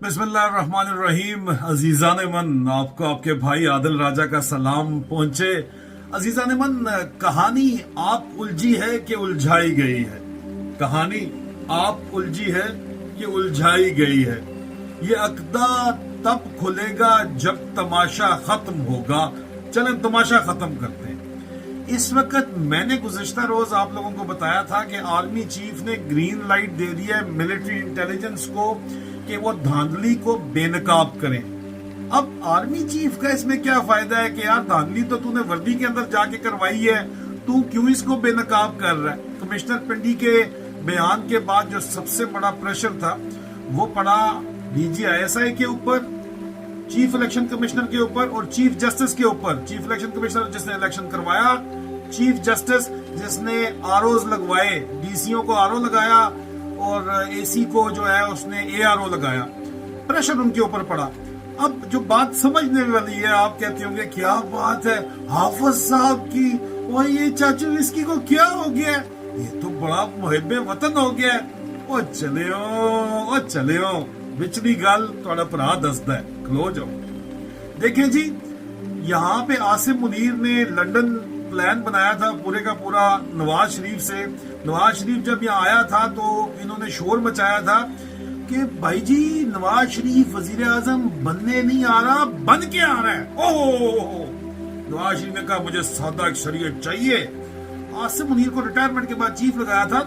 बिस्मिल्लाहिर्रहमानिर्रहीम। अजीजान मन, आपको आपके भाई आदिल राजा का सलाम पहुंचे। अजीजान मन, कहानी आप उलझी है कि उलझाई गई है। कहानी आप उलझी है कि उलझाई गई है। ये अक़दा तब खुलेगा जब तमाशा खत्म होगा। चलें तमाशा खत्म करते हैं। इस वक्त मैंने गुज़िश्ता रोज आप लोगों को बताया था कि आर्मी चीफ ने ग्रीन लाइट दे दी है मिलिट्री इंटेलिजेंस को कि वो धांधली को बेनकाब करें। अब आर्मी चीफ का इसमें क्या फायदा है कि यार धांधली तो तूने वर्दी के अंदर जाके करवाई है, तू क्यों इसको बेनकाब कर रहा है। कमिश्नर पिंडी के बयान के बाद जो सबसे बड़ा प्रेशर था वो पड़ा DGISI के ऊपर, चीफ इलेक्शन कमिश्नर के ऊपर और चीफ जस्टिस के ऊपर। चीफ इलेक्शन कमिश्नर जिसने इलेक्शन करवाया, चीफ जस्टिस जिसने आरओज लगवाए, DCO को आरओ लगाया और AC को जो है उसने ARO लगाया। प्रेशर उनके ऊपर पड़ा। अब जो बात समझने वाली है, आप कहते होंगे क्या बात है हाफिज साहब की, और ये चाचू इसकी को क्या हो गया, ये तो बड़ा मुहिब्बे वतन हो गया। ओ चले हो विचली गल थोड़ा भरा दसदा है, खलो जाओ। देखें जी, यहाँ पे आसिम मुनीर ने लंदन प्लान बनाया था पूरे का पूरा नवाज शरीफ से। नवाज शरीफ जब यहाँ आया था तो इन्होंने शोर मचाया था कि भाई जी नवाज शरीफ वजीर आजम बनने नहीं आ रहा, बन के आ रहा है। ओह, नवाज शरीफ ने कहा मुझे सादा शरीयत चाहिए। आसिम मुनीर को रिटायरमेंट के बाद चीफ लगाया था,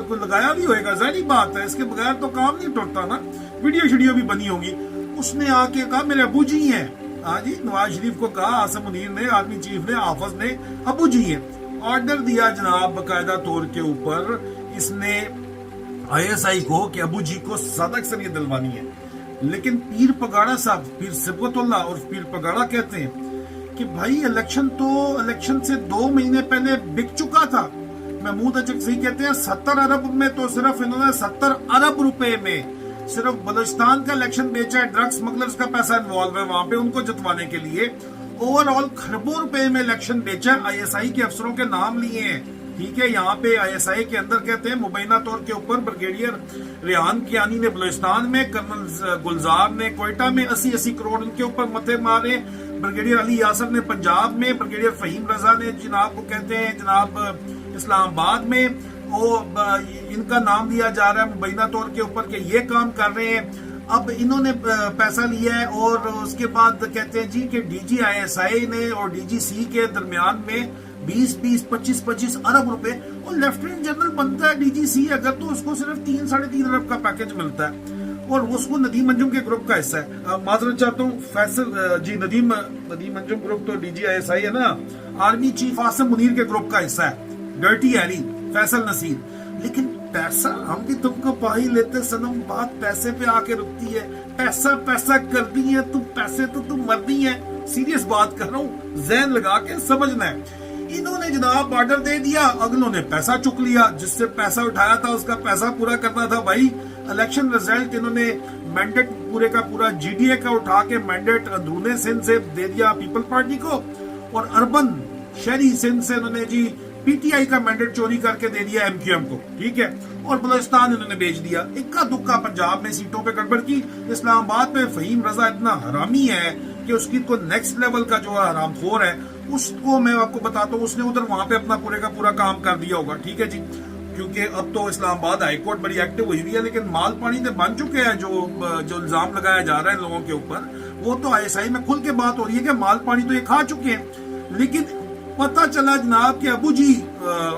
को लगाया भी होगा, जाहिर बात है, इसके बगैर तो काम नहीं टूटता ना। वीडियो भी बनी होगी। उसने आके कहा मेरे अबू जी हैं। हाँ जी, नवाज शरीफ को कहा आसिम मुनीर ने, आर्मी चीफ ने, हाफिज ने, अबू जी हैं। ऑर्डर दिया जनाब बकायदा तौर के ऊपर इसने ISI को कि अबू जी को सादा अक्सरियत दिलवानी है। लेकिन पीर पगाड़ा साहब, पीर सिबतुल्लाह और पीर पगाड़ा कहते हैं कि भाई इलेक्शन से 2 महीने पहले बिक चुका था। महमूद अचकज़ई कहते हैं 70 अरब में, तो सिर्फ इन्होंने 70 अरब रुपए में सिर्फ बलूचिस्तान का इलेक्शन बेचा है। ड्रग स्मगलर्स का पैसा इन्वॉल्व है वहां पे, उनको जितवाने के लिए। ओवरऑल खरबों रुपए में इलेक्शन बेचा है। ISI के अफसरों के नाम लिए हैं, ठीक है। यहाँ पे ISI के अंदर कहते हैं मुबैना तौर के ऊपर ब्रिगेडियर रेहान कियानी ने बलूचिस्तान में, कर्नल गुलजार ने कोयटा में 80-80 करोड़ उनके ऊपर मथे मारे। ब्रिगेडियर अली यासर ने पंजाब में, ब्रिगेडियर फहीम रजा ने जनाब को कहते हैं जनाब इस्लामाबाद में, वो इनका नाम लिया जा रहा है मुबैना तौर के ऊपर कि ये काम कर रहे हैं। अब इन्होंने पैसा लिया है और उसके बाद कहते हैं जी कि DGISI ने और DGC के दरमियान में 20-20, 25-25 अरब रुपए, और लेफ्टिनेंट जनरल बनता है DGC अगर, तो उसको सिर्फ 3-3.5 अरब का पैकेज मिलता है और उसको नदीम अंजुम के ग्रुप का हिस्सा है। माजरत चाहता हूँ फैसल जी, नदीम अंजुम ग्रुप तो DGISI है ना, आर्मी चीफ आसिम मुनीर के ग्रुप का हिस्सा है। Dirty Harry, Faisal Naseer. लेकिन पैसा हम भी तुमको पा ही लेते सनम, बात पैसे पे आके रुकती है। पैसा कर दी है तुम, पैसे तो तुम मरदी है। सीरियस बात कर रहा हूँ, ज़हन लगा के समझना है। इन्होंने जनाब ऑर्डर दे दिया, अगलों ने पैसा चुक लिया, जिससे पैसा उठाया था उसका पैसा पूरा करना था। भाई इलेक्शन रिजल्ट इन्होंने मैंडेट पूरे का पूरा GDA का उठा के मैंडेट अंदरूने सिंध से दे दिया पीपल पार्टी को, और अर्बन शहरी सिंध से इन्होंने जी PTI का मैंडेट चोरी करके दे दिया MQM को, ठीक है। और बलूचिस्तान इन्होंने बेच दिया। इक्का दुक्का पंजाब में सीटों पे गड़बड़ की। इस्लामाबाद में फहीम रजा इतना हरामी है कि उसकी को नेक्स्ट लेवल का जो हरामखोर है, उसको मैं आपको बताता हूँ, उसने उधर वहां पे अपना पूरे का पूरा काम कर दिया होगा, ठीक है जी। क्योंकि अब तो इस्लामाबाद हाईकोर्ट बड़ी एक्टिव हुई है, लेकिन माल पानी ने बन चुके हैं। जो इल्जाम लगाया जा रहा है लोगों के ऊपर, वो तो ISI में खुल के बात हो रही है कि माल पानी तो ये खा चुके हैं। लेकिन पता चला जनाब कि अबू जी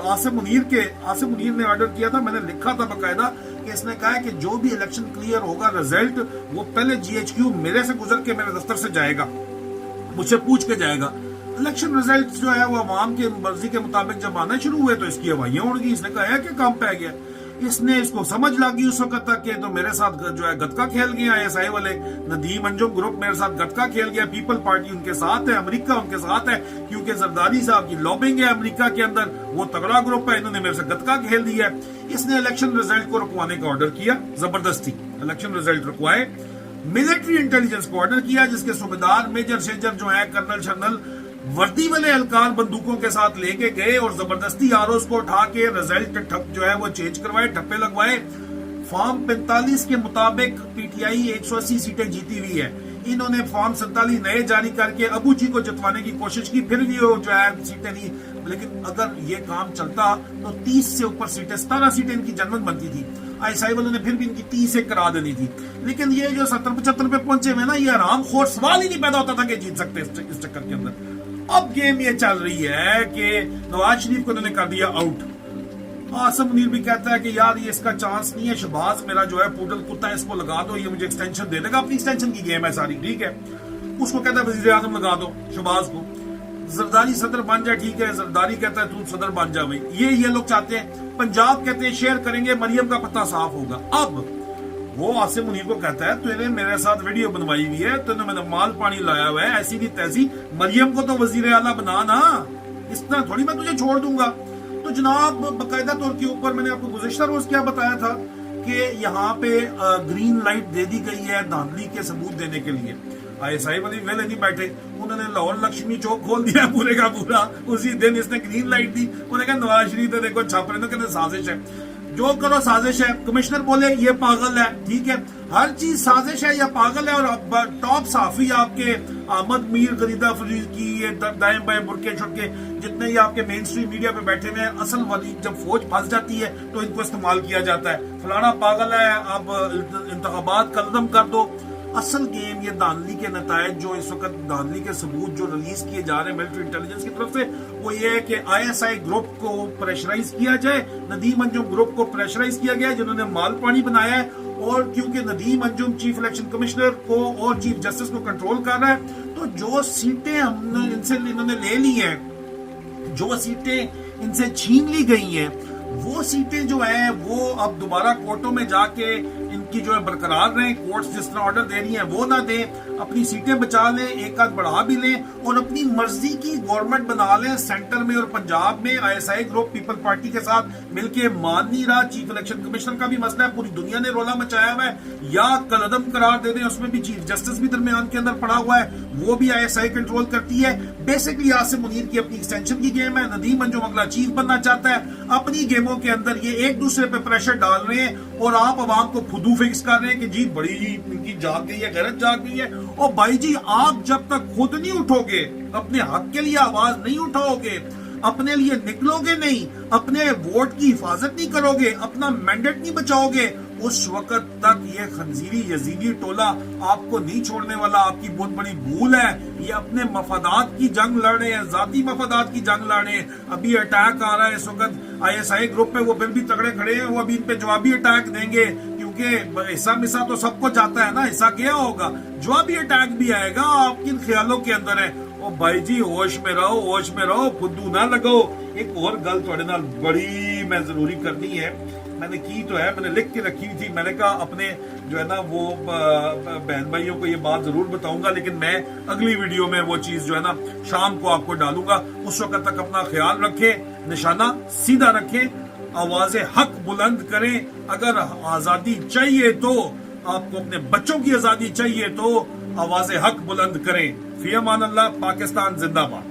आसिम मुनीर ने ऑर्डर किया था, मैंने लिखा था बकायदा कि इसने कहा है कि जो भी इलेक्शन क्लियर होगा रिजल्ट, वो पहले GHQ मेरे से गुजर के मेरे दफ्तर से जाएगा, मुझसे पूछ के जाएगा। इलेक्शन रिजल्ट जो है वो अवाम की मर्जी के मुताबिक जब आना शुरू हुए तो इसकी हवाइयां उड़ गई। इसने कहा कि काम पै गया, इसने इसको समझ लगी उस वक्त तक के, तो मेरे साथ जो है गतका खेल गया ISI वाले। नदीम अंजुम ग्रुप मेरे साथ गतका खेल गया, पीपल पार्टी उनके साथ है, अमेरिका उनके साथ है, क्योंकि जरदारी साहब की लॉबिंग है अमेरिका के अंदर, वो तगड़ा ग्रुप है, इन्होंने मेरे से गतका खेल दिया है। इसने इलेक्शन रिजल्ट को रुकवाने का ऑर्डर किया, जबरदस्ती इलेक्शन रिजल्ट रुकवाए। मिलिट्री इंटेलिजेंस को ऑर्डर किया, जिसके सूबेदार मेजर शेजर जो है, कर्नल शर्नल वर्दी वाले एहलकार बंदूकों के साथ लेके गए और जबरदस्ती आरओ को उठा के रिजल्ट ठप जो है वो चेंज करवाए, ठप्पे लगवाए। फॉर्म 45 के मुताबिक पीटीआई 180 सीटें जीती हुई है। इन्होंने फॉर्म 47 नए जारी करके अबू जी को जितवाने की कोशिश की, फिर भी वो जो है सीटें नहीं। लेकिन अगर ये काम चलता तो 30 से ऊपर सीटें, 17 सीटें इनकी जनमत बनती थी। आईएसआई वालों ने फिर भी इनकी 30 से करा देनी थी। लेकिन ये जो 70-75 पे पहुंचे हुए ना, ये आराम खोर सवाल ही नहीं पैदा होता था कि जीत सकते इस चक्कर के अंदर। अब गेम ये चल रही है कि नवाज शरीफ को उन्होंने कर दिया आउट। आसिम मुनीर भी कहता है कि यार ये इसका चांस नहीं है, शहबाज मेरा जो है पूडल कुत्ता है, इसको लगा दो, ये मुझे एक्सटेंशन दे देगा। अपनी एक्सटेंशन की गेम है सारी, ठीक है। उसको कहता है वजीर आजम लगा दो शहबाज को, जरदारी सदर बन जाए, ठीक है। जरदारी कहता है तू सदर बन जा भाई। ये लोग चाहते हैं। पंजाब कहते हैं शेयर करेंगे, मरियम का पत्ता साफ होगा। अब वो आसिम मुनीर को कहता है तूने मेरे साथ वीडियो बनवाई हुई है, तूने मैंने माल पानी लाया हुआ है, ऐसी नहीं तैसी, मरियम को तो वजीर आला बना ना, इस तरह थोड़ी मैं तुझे छोड़ दूंगा। तो जनाब बाकायदा तौर के ऊपर मैंने आपको गुज़िश्ता रोज क्या बताया था कि यहाँ पे ग्रीन लाइट दे दी गई है धांधली के सबूत देने के लिए। आईएसआई वाली वेले नहीं बैठे, उन्होंने लाहौर लक्ष्मी चौक खोल दिया पूरे का पूरा। उसी दिन इसने ग्रीन लाइट दी। उन्होंने कहा नवाज शरीफ तो देखो छाप रहे, कहते साजिश है, जो करो साजिश है। कमिश्नर बोले ये पागल है, ठीक है, हर चीज साजिश है या पागल है। और टॉप साफी आपके अहमद मीर, गरीदा फरीद की, ये दाएं बाएं बुरके छुटके जितने ये आपके मेन स्ट्रीम मीडिया पे बैठे हुए हैं, असल वाली जब फौज फंस जाती है तो इनको इस्तेमाल किया जाता है। फलाना पागल है, अब इंतखाबात कलदम कर दो। असल गेम ये धांधली के नतायज जो इस वक्त धांधली के सबूत जो रिलीज किए जा रहे हैं मिलिट्री इंटेलिजेंस की तरफ से, वो ये है कि आईएसआई ग्रुप को प्रेशराइज किया जाए, नदीम अंजुम ग्रुप को प्रेशराइज किया गया जिन्होंने माल पानी बनाया है। और क्योंकि Nadeem Anjum chief election commissioner को और चीफ जस्टिस को कंट्रोल कर रहा है, तो जो सीटें हमने इनसे इन्होंने ले ली हैं, जो सीटें इनसे छीन ली गई हैं, वो सीटें जो है वो अब दोबारा कोर्टों में जाके इनकी जो है बरकरार रहें। कोर्ट्स जिस तरह ऑर्डर दे रही हैं वो ना दें, अपनी सीटें बचा लें, एक आध बढ़ा भी लें और अपनी मर्जी की गवर्नमेंट बना लें सेंटर में और पंजाब में। आईएसआई ग्रुप पीपल पार्टी के साथ मिलके मान नहीं रहा। चीफ इलेक्शन कमिश्नर का भी मसला है, पूरी दुनिया ने रोला मचाया हुआ है। या कलअदम करार दे दें, उसमें भी चीफ जस्टिस भी दरमियान के अंदर पड़ा हुआ है, वो भी आईएसआई कंट्रोल करती है। बेसिकली आसिम मुनीर की अपनी एक्सटेंशन की गेम है। नदीम अंजुम अगला चीफ बनना चाहता है। अपनी गेमों के अंदर ये एक दूसरे पे प्रेशर डाल रहे हैं और आप अवाम को फुदू फिक्स कर रहे हैं कि जी बड़ी जी इनकी जाग गई है, गैरत जाग गई है। और भाई जी आप जब तक खुद नहीं उठोगे, अपने हक के लिए आवाज नहीं उठाओगे, अपने लिए निकलोगे नहीं, अपने वोट की हिफाजत नहीं करोगे, अपना मैंडेट नहीं बचाओगे, उस वक्त तक ये खंजीरी यजीदी टोला आपको नहीं छोड़ने वाला। आपकी बहुत बड़ी भूल है। ये अपने मफादात की जंग लड़ रहे हैं, जाती मफादात की जंग लड़ रहे हैं। अभी अटैक आ रहा है इस वक्त आईएसआई ग्रुप पे, वो फिर भी तगड़े खड़े हैं, वो अभी इन पे जवाबी अटैक देंगे क्योंकि हिस्सा मिसा तो सबको जाता है ना, हिस्सा गया होगा, जवाबी अटैक भी आएगा। आप किन ख्यालों के अंदर है? ओ भाई जी होश में रहो, होश में रहो, फुद्दू ना लगो। एक और गल थोड़े नाल बड़ी मैं जरूरी करनी है, मैंने की तो है, मैंने लिख के रखी थी। मैंने कहा अपने जो है ना वो बहन भाइयों को ये बात जरूर बताऊंगा, लेकिन मैं अगली वीडियो में वो चीज जो है ना शाम को आपको डालूंगा। उस वक्त तक अपना ख्याल रखें, निशाना सीधा रखें, आवाजें हक बुलंद करें। अगर आजादी चाहिए तो आपको, अपने बच्चों की आजादी चाहिए तो आवाजें हक बुलंद करें। फी अमान अल्लाह। पाकिस्तान जिंदाबाद।